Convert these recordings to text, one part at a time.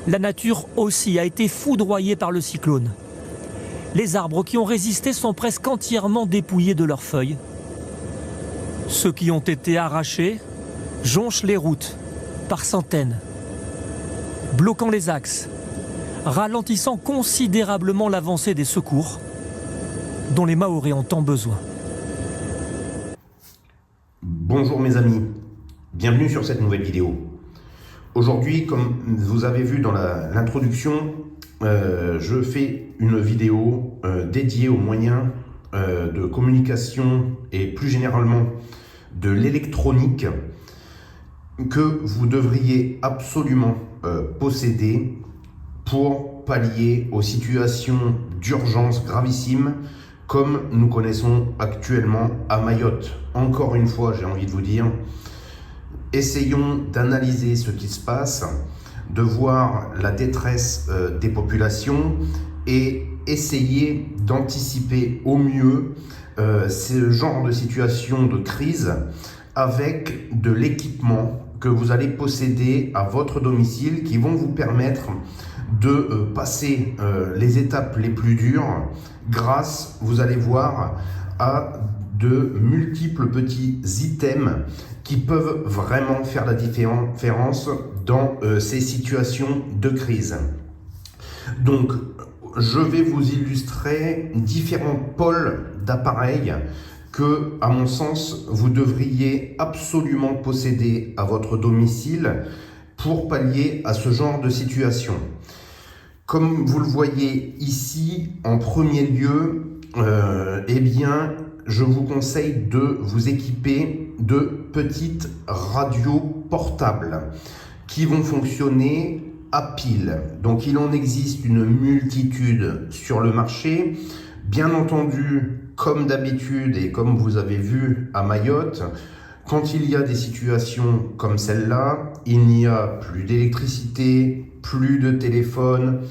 La nature aussi a été foudroyée par le cyclone. Les arbres qui ont résisté sont presque entièrement dépouillés de leurs feuilles. Ceux qui ont été arrachés jonchent les routes par centaines, bloquant les axes, ralentissant considérablement l'avancée des secours dont les Mahorais ont tant besoin. Bonjour mes amis, bienvenue sur cette nouvelle vidéo. Aujourd'hui, comme vous avez vu dans l'introduction, je fais une vidéo dédiée aux moyens de communication et plus généralement de l'électronique que vous devriez absolument posséder pour pallier aux situations d'urgence gravissimes comme nous connaissons actuellement à Mayotte. Encore une fois, j'ai envie de vous dire, essayons d'analyser ce qui se passe, de voir la détresse des populations et essayer d'anticiper au mieux ce genre de situation de crise avec de l'équipement que vous allez posséder à votre domicile qui vont vous permettre de passer les étapes les plus dures grâce, vous allez voir, à de multiples petits items qui peuvent vraiment faire la différence dans ces situations de crise. Donc, je vais vous illustrer différents pôles d'appareils que, à mon sens, vous devriez absolument posséder à votre domicile pour pallier à ce genre de situation. Comme vous le voyez ici, en premier lieu, eh bien, je vous conseille de vous équiper de petites radios portables qui vont fonctionner à pile. Donc, il en existe une multitude sur le marché. Bien entendu, comme d'habitude et comme vous avez vu à Mayotte, quand il y a des situations comme celle-là, il n'y a plus d'électricité, plus de téléphone,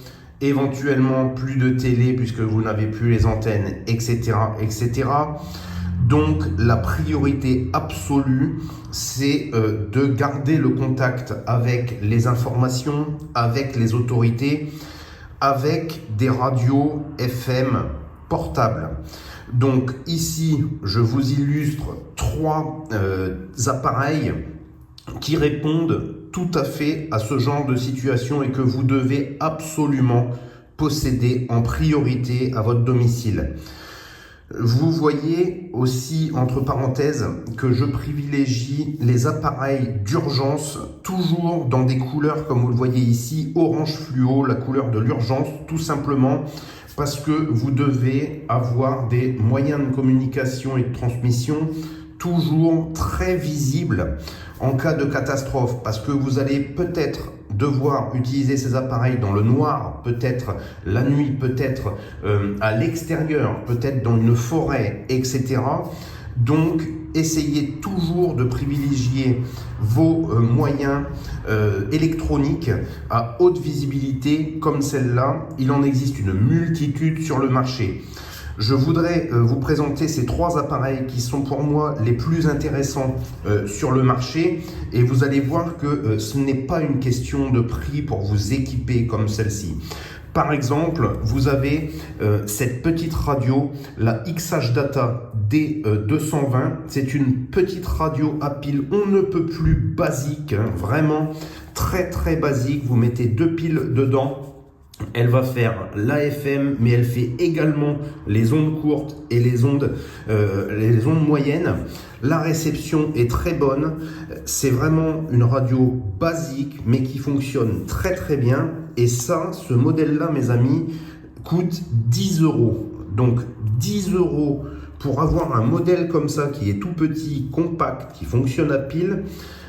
éventuellement plus de télé puisque vous n'avez plus les antennes, etc., etc. Donc la priorité absolue, c'est de garder le contact avec les informations, avec les autorités, avec des radios FM portables. Donc ici, je vous illustre trois appareils qui répondent tout à fait à ce genre de situation et que vous devez absolument posséder en priorité à votre domicile. Vous voyez aussi, entre parenthèses, que je privilégie les appareils d'urgence, toujours dans des couleurs, comme vous le voyez ici, orange fluo, la couleur de l'urgence, tout simplement parce que vous devez avoir des moyens de communication et de transmission toujours très visibles en cas de catastrophe, parce que vous allez peut-être devoir utiliser ces appareils dans le noir, peut-être la nuit, peut-être à l'extérieur, peut-être dans une forêt, etc. Donc, essayez toujours de privilégier vos moyens électroniques à haute visibilité comme celle-là. Il en existe une multitude sur le marché. Je voudrais vous présenter ces trois appareils qui sont pour moi les plus intéressants sur le marché et vous allez voir que ce n'est pas une question de prix pour vous équiper comme celle-ci. Par exemple, vous avez cette petite radio, la XH Data D220. C'est une petite radio à pile, on ne peut plus basique, hein, vraiment très très basique. Vous mettez deux piles dedans. Elle va faire l'AFM, mais elle fait également les ondes courtes et les ondes moyennes. La réception est très bonne. C'est vraiment une radio basique, mais qui fonctionne très très bien. Et ça, ce modèle-là, mes amis, coûte 10 €. Donc 10 € pour avoir un modèle comme ça, qui est tout petit, compact, qui fonctionne à pile.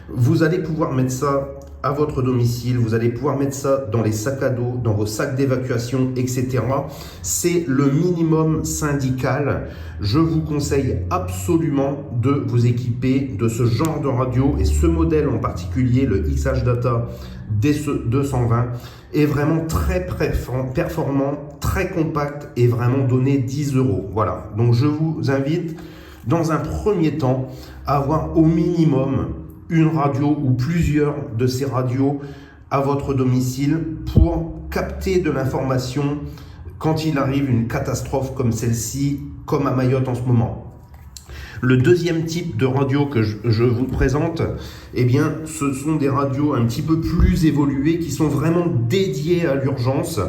Vous allez pouvoir mettre ça à votre domicile, vous allez pouvoir mettre ça dans les sacs à dos, dans vos sacs d'évacuation, etc. C'est le minimum syndical. Je vous conseille absolument de vous équiper de ce genre de radio et ce modèle en particulier, le XH Data D220, est vraiment très performant, très compact et vraiment donné 10 €. Voilà, donc je vous invite dans un premier temps à avoir au minimum une radio ou plusieurs de ces radios à votre domicile pour capter de l'information quand il arrive une catastrophe comme celle-ci, comme à Mayotte en ce moment. Le deuxième type de radio que je vous présente, eh bien, ce sont des radios un petit peu plus évoluées qui sont vraiment dédiées à l'urgence.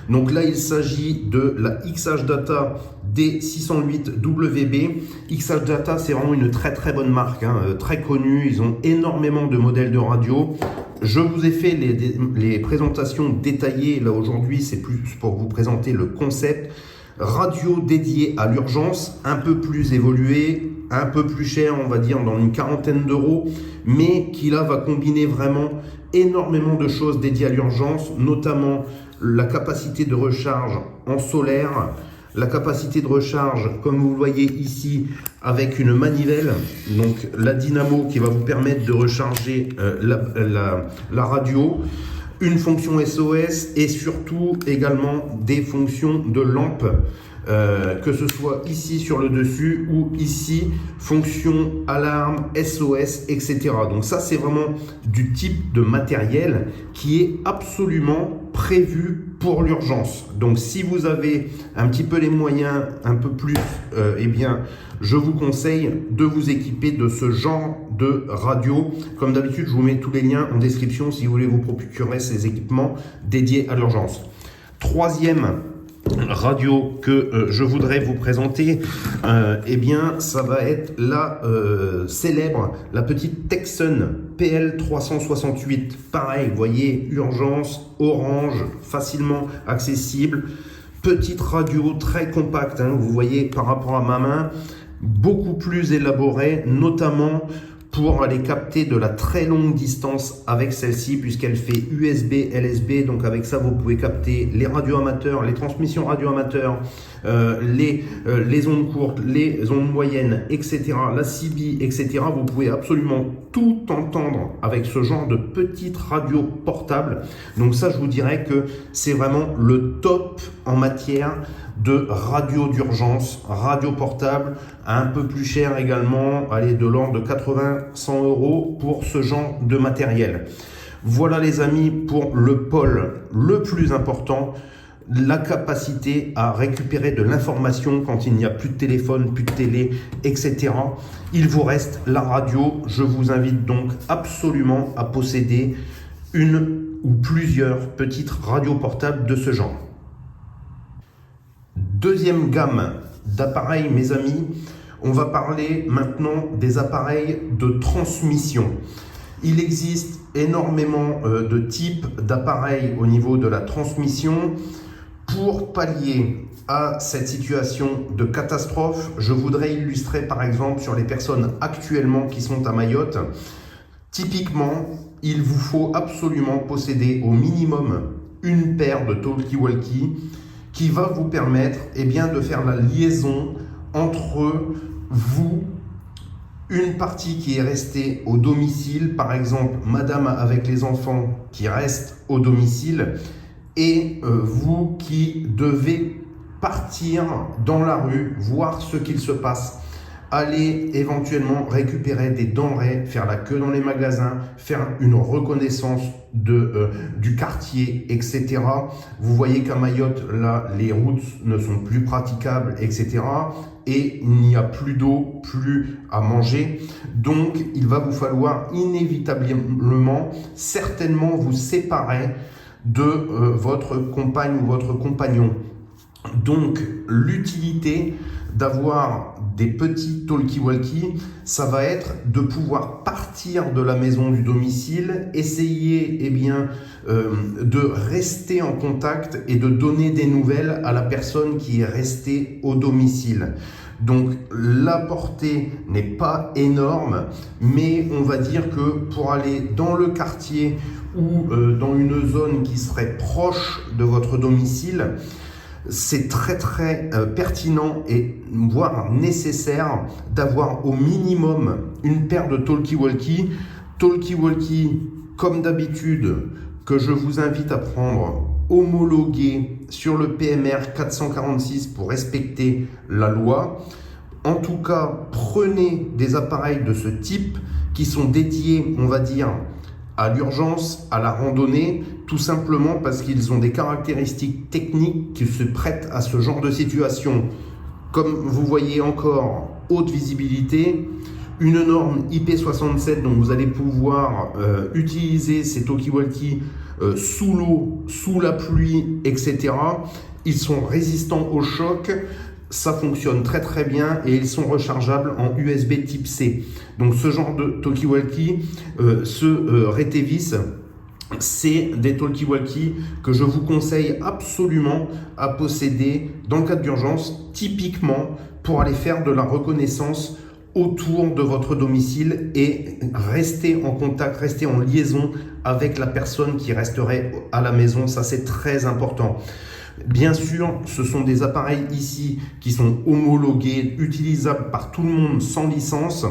Donc là, il s'agit de la XH Data D608WB. XH Data, c'est vraiment une très très bonne marque, très connue. Ils ont énormément de modèles de radio. Je vous ai fait les présentations détaillées. Là, aujourd'hui, c'est plus pour vous présenter le concept. Radio dédiée à l'urgence, un peu plus évoluée, un peu plus cher, on va dire dans une quarantaine d'euros, mais qui là va combiner vraiment énormément de choses dédiées à l'urgence, notamment la capacité de recharge en solaire, la capacité de recharge, comme vous le voyez ici, avec une manivelle, donc la dynamo qui va vous permettre de recharger la radio, une fonction SOS et surtout également des fonctions de lampe, que ce soit ici sur le dessus ou ici, fonction alarme, SOS, etc. Donc ça, c'est vraiment du type de matériel qui est absolument prévu pour l'urgence. Donc si vous avez un petit peu les moyens, un peu plus, eh bien, je vous conseille de vous équiper de ce genre de radio. Comme d'habitude, je vous mets tous les liens en description si vous voulez vous procurer ces équipements dédiés à l'urgence. Troisième radio que je voudrais vous présenter, eh bien, ça va être la célèbre, la petite Tecsun PL368. Pareil, vous voyez, urgence, orange, facilement accessible. Petite radio très compacte, vous voyez par rapport à ma main, beaucoup plus élaborée, notamment pour aller capter de la très longue distance avec celle-ci, puisqu'elle fait USB, LSB. Donc avec ça, vous pouvez capter les radios amateurs, les transmissions radio amateurs, les ondes courtes, les ondes moyennes, etc. La CB, etc. Vous pouvez absolument tout entendre avec ce genre de petite radio portable. Donc ça, je vous dirais que c'est vraiment le top en matière de radio d'urgence, radio portable, un peu plus cher également, allez, de l'ordre de 80-100 € pour ce genre de matériel. Voilà les amis pour le pôle le plus important, la capacité à récupérer de l'information quand il n'y a plus de téléphone, plus de télé, etc. Il vous reste la radio. Je vous invite donc absolument à posséder une ou plusieurs petites radios portables de ce genre. Deuxième gamme d'appareils, mes amis, on va parler maintenant des appareils de transmission. Il existe énormément de types d'appareils au niveau de la transmission. Pour pallier à cette situation de catastrophe, je voudrais illustrer par exemple sur les personnes actuellement qui sont à Mayotte. Typiquement, il vous faut absolument posséder au minimum une paire de talkie-walkie qui va vous permettre de faire la liaison entre vous, une partie qui est restée au domicile, par exemple madame avec les enfants qui restent au domicile, et vous qui devez partir dans la rue, voir ce qu'il se passe, aller éventuellement récupérer des denrées, faire la queue dans les magasins, faire une reconnaissance du quartier, etc. Vous voyez qu'à Mayotte, là, les routes ne sont plus praticables, etc. Et il n'y a plus d'eau, plus à manger. Donc, il va vous falloir inévitablement, certainement, vous séparer de votre compagne ou votre compagnon. Donc, l'utilité d'avoir des petits talkie-walkie, ça va être de pouvoir partir de la maison du domicile, essayer de rester en contact et de donner des nouvelles à la personne qui est restée au domicile. Donc la portée n'est pas énorme, mais on va dire que pour aller dans le quartier ou dans une zone qui serait proche de votre domicile, c'est très pertinent et voire nécessaire d'avoir au minimum une paire de talkie-walkie. Talkie-walkie, comme d'habitude, que je vous invite à prendre homologué sur le PMR 446 pour respecter la loi. En tout cas, prenez des appareils de ce type qui sont dédiés, on va dire, à l'urgence, à la randonnée, tout simplement parce qu'ils ont des caractéristiques techniques qui se prêtent à ce genre de situation. Comme vous voyez encore, haute visibilité, une norme IP67, donc vous allez pouvoir utiliser ces talkie-walkie sous l'eau, sous la pluie, etc. Ils sont résistants au choc, ça fonctionne très très bien et ils sont rechargeables en USB type C. Donc ce genre de talkie-walkie, ce Retevis, c'est des talkie-walkie que je vous conseille absolument à posséder dans le cadre d'urgence, typiquement pour aller faire de la reconnaissance autour de votre domicile et rester en contact, rester en liaison avec la personne qui resterait à la maison. Ça, c'est très important. Bien sûr, ce sont des appareils ici qui sont homologués, utilisables par tout le monde sans licence.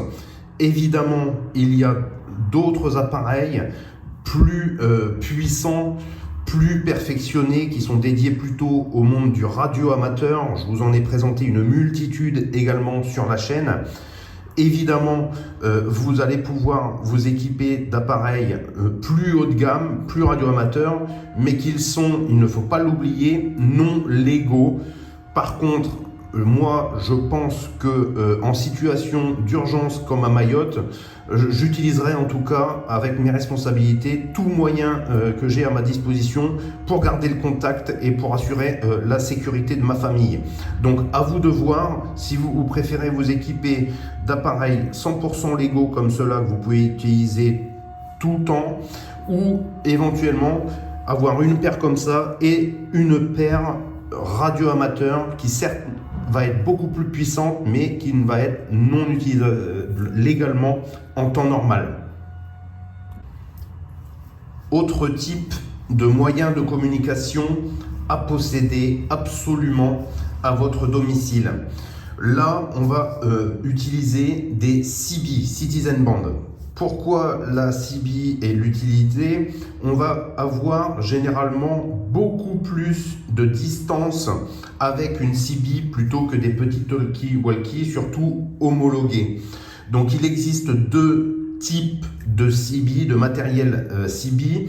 Évidemment, il y a d'autres appareils plus puissants, plus perfectionnés, qui sont dédiés plutôt au monde du radio amateur. Je vous en ai présenté une multitude également sur la chaîne. Évidemment, vous allez pouvoir vous équiper d'appareils plus haut de gamme, plus radio-amateurs, mais qu'ils sont, il ne faut pas l'oublier, non légaux. Par contre, moi, je pense que en situation d'urgence comme à Mayotte, j'utiliserai en tout cas avec mes responsabilités tout moyen que j'ai à ma disposition pour garder le contact et pour assurer la sécurité de ma famille. Donc à vous de voir si vous préférez vous équiper d'appareils 100% légaux comme ceux-là que vous pouvez utiliser tout le temps, ou éventuellement avoir une paire comme ça et une paire radio amateur qui certes va être beaucoup plus puissante, mais qui ne va être non utilisable légalement en temps normal. Autre type de moyen de communication à posséder absolument à votre domicile. Là, on va utiliser des CB, Citizen Band. Pourquoi la CB et l'utilité? On va avoir généralement beaucoup plus de distance avec une CB plutôt que des petits talkie-walkie, surtout homologués. Donc il existe deux types de CB, de matériel CB.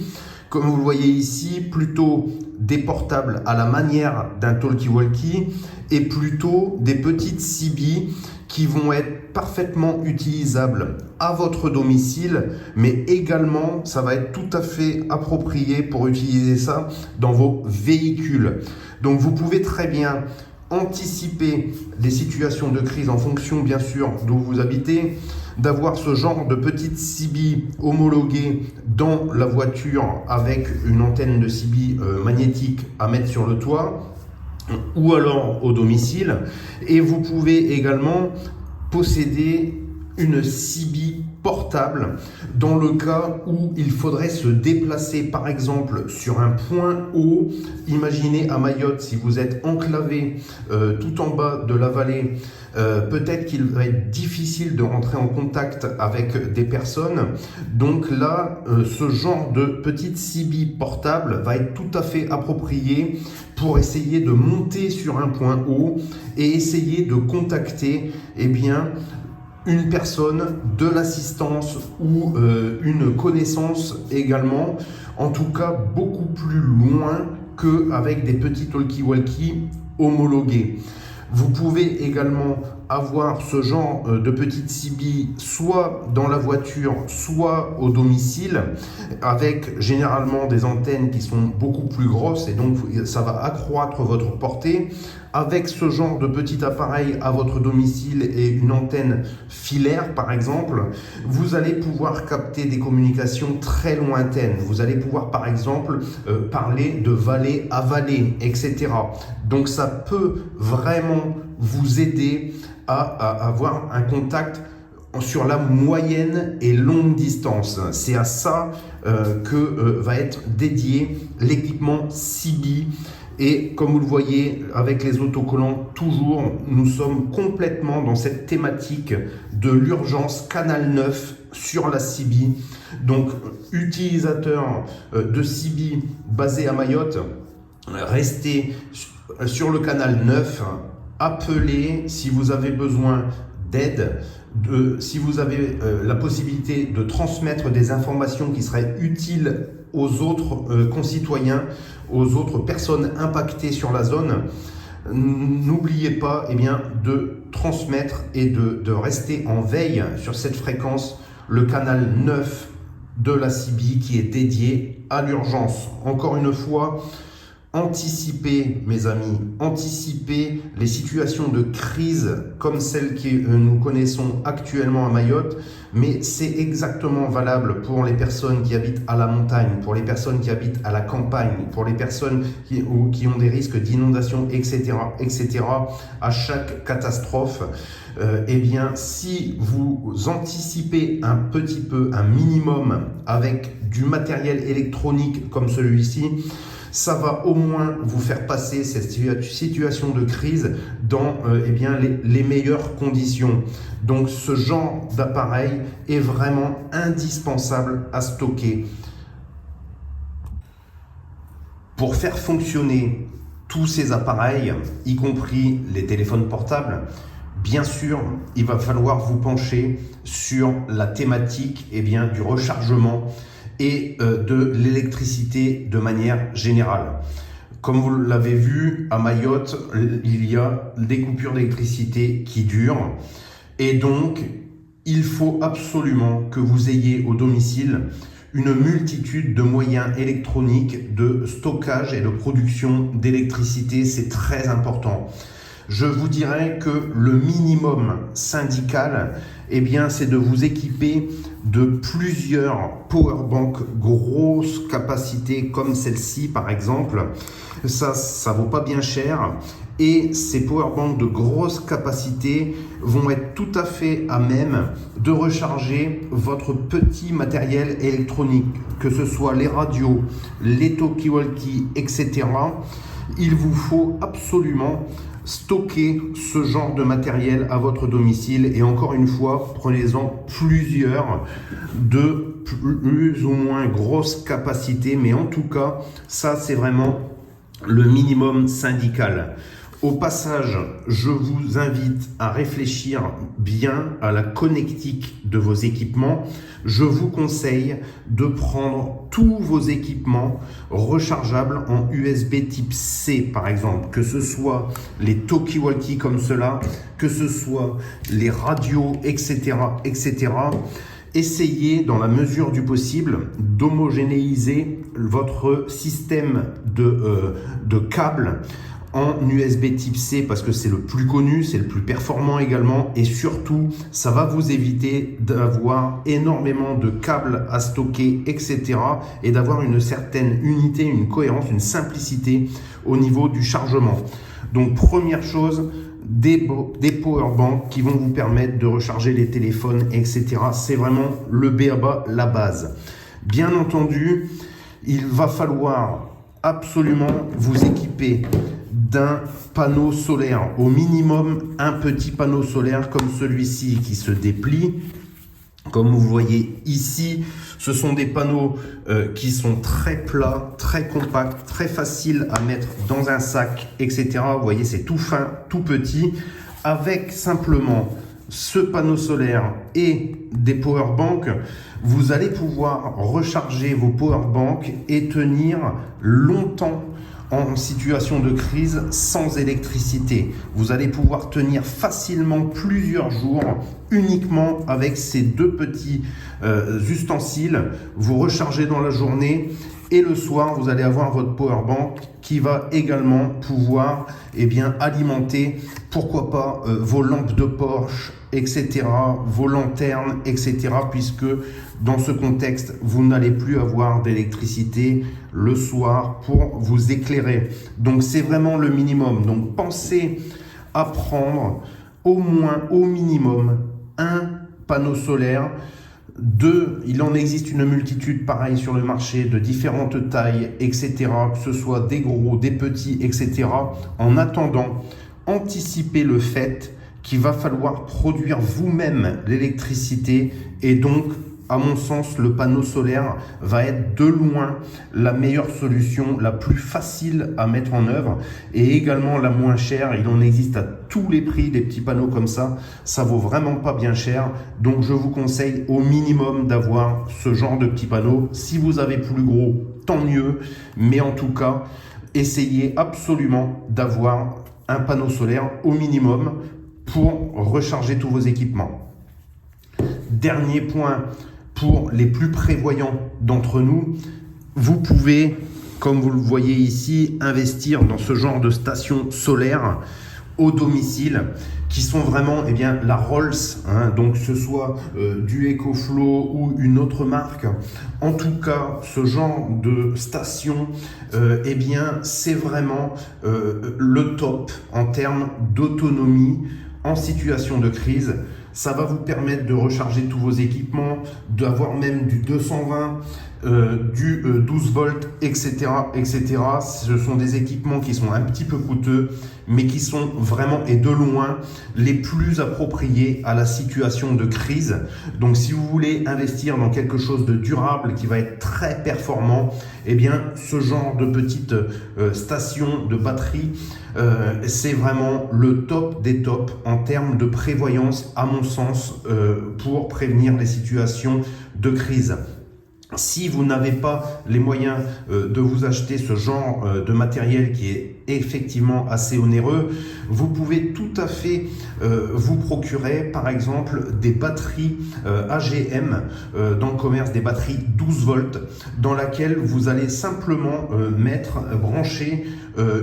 Comme vous le voyez ici, plutôt des portables à la manière d'un talkie-walkie et plutôt des petites CB qui vont être parfaitement utilisables à votre domicile, mais également ça va être tout à fait approprié pour utiliser ça dans vos véhicules. Donc vous pouvez très bien anticiper des situations de crise en fonction bien sûr d'où vous habitez, d'avoir ce genre de petite CB homologuée dans la voiture avec une antenne de CB magnétique à mettre sur le toit ou alors au domicile. Et vous pouvez également posséder une CB portable dans le cas où il faudrait se déplacer par exemple sur un point haut. Imaginez à Mayotte, si vous êtes enclavé tout en bas de la vallée, peut-être qu'il va être difficile de rentrer en contact avec des personnes. Donc là, ce genre de petite CB portable va être tout à fait approprié pour essayer de monter sur un point haut et essayer de contacter une personne, de l'assistance ou une connaissance également, en tout cas beaucoup plus loin qu'avec des petits talkie-walkie homologués. Vous pouvez également avoir ce genre de petite CB soit dans la voiture, soit au domicile, avec généralement des antennes qui sont beaucoup plus grosses et donc ça va accroître votre portée. Avec ce genre de petit appareil à votre domicile et une antenne filaire par exemple, vous allez pouvoir capter des communications très lointaines. Vous allez pouvoir par exemple parler de vallée à vallée, etc. Donc ça peut vraiment vous aider à avoir un contact sur la moyenne et longue distance. C'est à ça que va être dédié l'équipement CB. Et comme vous le voyez avec les autocollants, toujours, nous sommes complètement dans cette thématique de l'urgence Canal 9 sur la CB. Donc, utilisateur de CB basé à Mayotte, restez sur le canal 9, appelez si vous avez besoin d'aide. si vous avez la possibilité de transmettre des informations qui seraient utiles aux autres concitoyens, aux autres personnes impactées sur la zone, n'oubliez pas de transmettre et de rester en veille sur cette fréquence, le canal 9 de la CIBI qui est dédié à l'urgence. Encore une fois, anticipez, mes amis, anticipez les situations de crise comme celles que nous connaissons actuellement à Mayotte, mais c'est exactement valable pour les personnes qui habitent à la montagne, pour les personnes qui habitent à la campagne, pour les personnes qui ont des risques d'inondation, etc., etc. À chaque catastrophe, si vous anticipez un petit peu, un minimum avec du matériel électronique comme celui-ci, ça va au moins vous faire passer cette situation de crise dans les meilleures conditions. Donc ce genre d'appareil est vraiment indispensable à stocker. Pour faire fonctionner tous ces appareils, y compris les téléphones portables, bien sûr, il va falloir vous pencher sur la thématique du rechargement et de l'électricité de manière générale. Comme vous l'avez vu, à Mayotte, il y a des coupures d'électricité qui durent et donc il faut absolument que vous ayez au domicile une multitude de moyens électroniques de stockage et de production d'électricité. C'est très important. Je vous dirais que le minimum syndical, c'est de vous équiper de plusieurs powerbanks grosse capacité comme celle-ci par exemple. Ça vaut pas bien cher et ces powerbanks de grosse capacité vont être tout à fait à même de recharger votre petit matériel électronique, que ce soit les radios, les talkie-walkie, etc. Il vous faut absolument stocker ce genre de matériel à votre domicile et encore une fois, prenez-en plusieurs de plus ou moins grosse capacité, mais en tout cas, ça c'est vraiment le minimum syndical. Au passage, je vous invite à réfléchir bien à la connectique de vos équipements. Je vous conseille de prendre tous vos équipements rechargeables en USB type C par exemple, que ce soit les talkie-walkie comme cela, que ce soit les radios, etc., etc. Essayez dans la mesure du possible d'homogénéiser votre système de câbles en USB type C parce que c'est le plus connu, c'est le plus performant également et surtout ça va vous éviter d'avoir énormément de câbles à stocker, etc. et d'avoir une certaine unité, une cohérence, une simplicité au niveau du chargement. Donc première chose, des powerbanks qui vont vous permettre de recharger les téléphones, etc. C'est vraiment le b.a-ba, la base. Bien entendu, il va falloir absolument vous équiper d'un panneau solaire, au minimum un petit panneau solaire comme celui-ci qui se déplie. Comme vous voyez ici, ce sont des panneaux qui sont très plats, très compacts, très faciles à mettre dans un sac, etc. Vous voyez, c'est tout fin, tout petit. Avec simplement ce panneau solaire et des powerbanks, vous allez pouvoir recharger vos powerbanks et tenir longtemps en situation de crise sans électricité. Vous allez pouvoir tenir facilement plusieurs jours uniquement avec ces deux petits ustensiles. Vous rechargez dans la journée et le soir, vous allez avoir votre powerbank qui va également pouvoir alimenter, pourquoi pas, vos lampes de poche, etc., vos lanternes, etc., puisque dans ce contexte, vous n'allez plus avoir d'électricité le soir pour vous éclairer. Donc, c'est vraiment le minimum. Donc, pensez à prendre au moins, au minimum, un panneau solaire. 2, il en existe une multitude pareil sur le marché de différentes tailles, etc., que ce soit des gros, des petits, etc. En attendant, anticipez le fait qu'il va falloir produire vous-même l'électricité et donc à mon sens, le panneau solaire va être de loin la meilleure solution, la plus facile à mettre en œuvre et également la moins chère. Il en existe à tous les prix des petits panneaux comme ça vaut vraiment pas bien cher. Donc je vous conseille au minimum d'avoir ce genre de petits panneaux. Si vous avez plus gros, tant mieux, mais en tout cas, essayez absolument d'avoir un panneau solaire au minimum pour recharger tous vos équipements. Dernier point, pour les plus prévoyants d'entre nous, vous pouvez, comme vous le voyez ici, investir dans ce genre de stations solaires au domicile qui sont vraiment la Rolls, donc ce soit du EcoFlow ou une autre marque. En tout cas, ce genre de station, c'est vraiment le top en termes d'autonomie en situation de crise. Ça va vous permettre de recharger tous vos équipements, d'avoir même du 220, du 12 volts, etc., etc. Ce sont des équipements qui sont un petit peu coûteux, mais qui sont vraiment et de loin les plus appropriés à la situation de crise. Donc si vous voulez investir dans quelque chose de durable qui va être très performant, ce genre de petite station de batterie, c'est vraiment le top des tops en termes de prévoyance, à mon sens, pour prévenir les situations de crise. Si vous n'avez pas les moyens de vous acheter ce genre de matériel qui est effectivement assez onéreux, vous pouvez tout à fait vous procurer par exemple des batteries AGM dans le commerce, des batteries 12 volts dans laquelle vous allez simplement brancher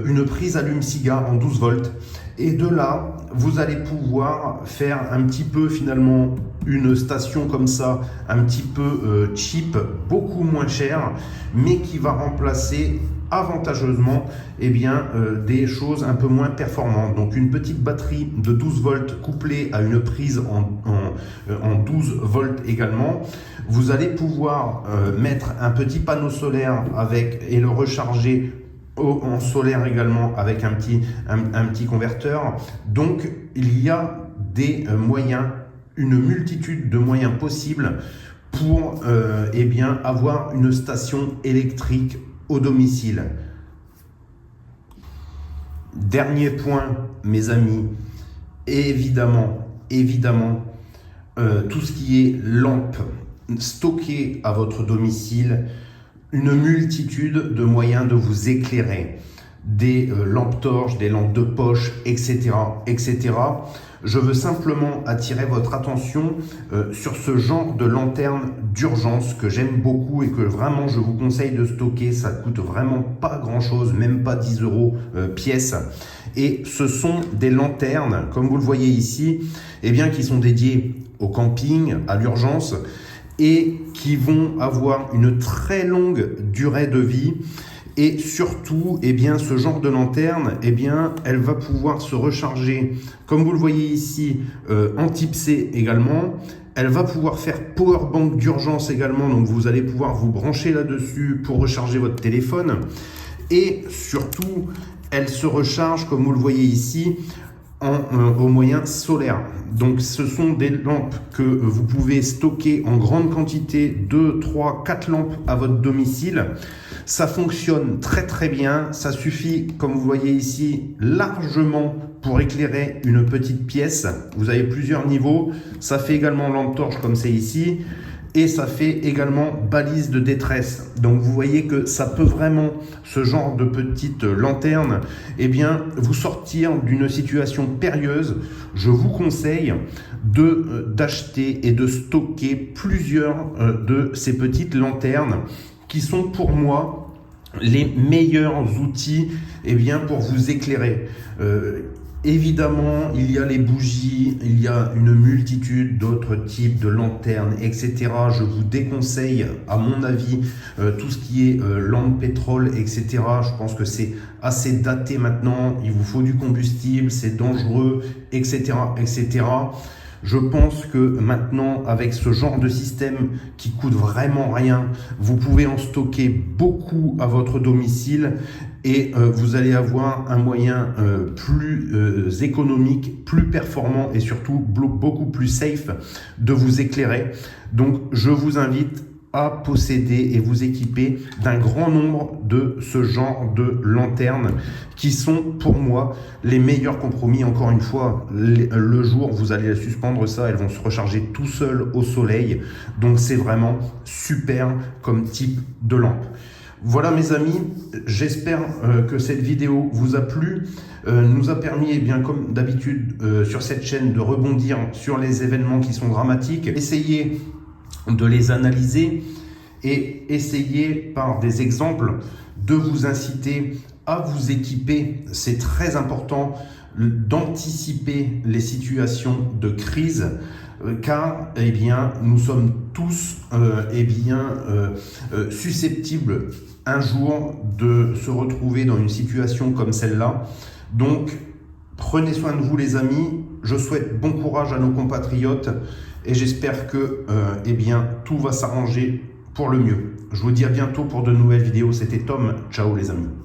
une prise allume-cigare en 12 volts et de là vous allez pouvoir faire un petit peu finalement une station comme ça, un petit peu cheap, beaucoup moins cher, mais qui va remplacer avantageusement des choses un peu moins performantes. Donc une petite batterie de 12 volts couplée à une prise en 12 volts également. Vous allez pouvoir mettre un petit panneau solaire et le recharger en solaire également avec un petit converteur. Donc il y a des moyens, une multitude de moyens possibles pour avoir une station électrique au domicile. Dernier point, mes amis, évidemment, tout ce qui est lampes stockées à votre domicile, une multitude de moyens de vous éclairer, des lampes torches, des lampes de poche, etc., etc. Je veux simplement attirer votre attention sur ce genre de lanterne d'urgence que j'aime beaucoup et que vraiment je vous conseille de stocker. Ça coûte vraiment pas grand chose, même pas 10 € pièce. Et ce sont des lanternes, comme vous le voyez ici, qui sont dédiées au camping, à l'urgence et qui vont avoir une très longue durée de vie. Et surtout, ce genre de lanterne, elle va pouvoir se recharger, comme vous le voyez ici, en type C également. Elle va pouvoir faire power bank d'urgence également, donc vous allez pouvoir vous brancher là-dessus pour recharger votre téléphone. Et surtout, elle se recharge, comme vous le voyez ici, au moyen solaire. Donc ce sont des lampes que vous pouvez stocker en grande quantité, 2, 3, 4 lampes à votre domicile. Ça fonctionne très très bien, ça suffit, comme vous voyez ici, largement pour éclairer une petite pièce. Vous avez plusieurs niveaux, ça fait également lampe torche comme c'est ici, et ça fait également balise de détresse. Donc vous voyez que ça peut vraiment, ce genre de petite lanterne, vous sortir d'une situation périlleuse. Je vous conseille d'acheter et de stocker plusieurs de ces petites lanternes qui sont pour moi les meilleurs outils pour vous éclairer. Évidemment, il y a les bougies, il y a une multitude d'autres types de lanternes, etc. Je vous déconseille, à mon avis, tout ce qui est lampe pétrole, etc. Je pense que c'est assez daté maintenant. Il vous faut du combustible, c'est dangereux, etc., etc. Je pense que maintenant, avec ce genre de système qui coûte vraiment rien, vous pouvez en stocker beaucoup à votre domicile et vous allez avoir un moyen plus économique, plus performant et surtout beaucoup plus safe de vous éclairer. Donc, je vous invite à posséder et vous équiper d'un grand nombre de ce genre de lanternes qui sont pour moi les meilleurs compromis. Encore une fois, le jour vous allez suspendre ça, elles vont se recharger tout seules au soleil, donc c'est vraiment super comme type de lampe. Voilà mes amis, j'espère que cette vidéo vous a plu, nous a permis, eh bien, comme d'habitude sur cette chaîne, de rebondir sur les événements qui sont dramatiques. Essayez de les analyser et essayer par des exemples de vous inciter à vous équiper. C'est très important d'anticiper les situations de crise car eh bien, nous sommes tous susceptibles un jour de se retrouver dans une situation comme celle-là. Donc prenez soin de vous les amis, je souhaite bon courage à nos compatriotes et j'espère que eh bien, tout va s'arranger pour le mieux. Je vous dis à bientôt pour de nouvelles vidéos. C'était Tom. Ciao les amis.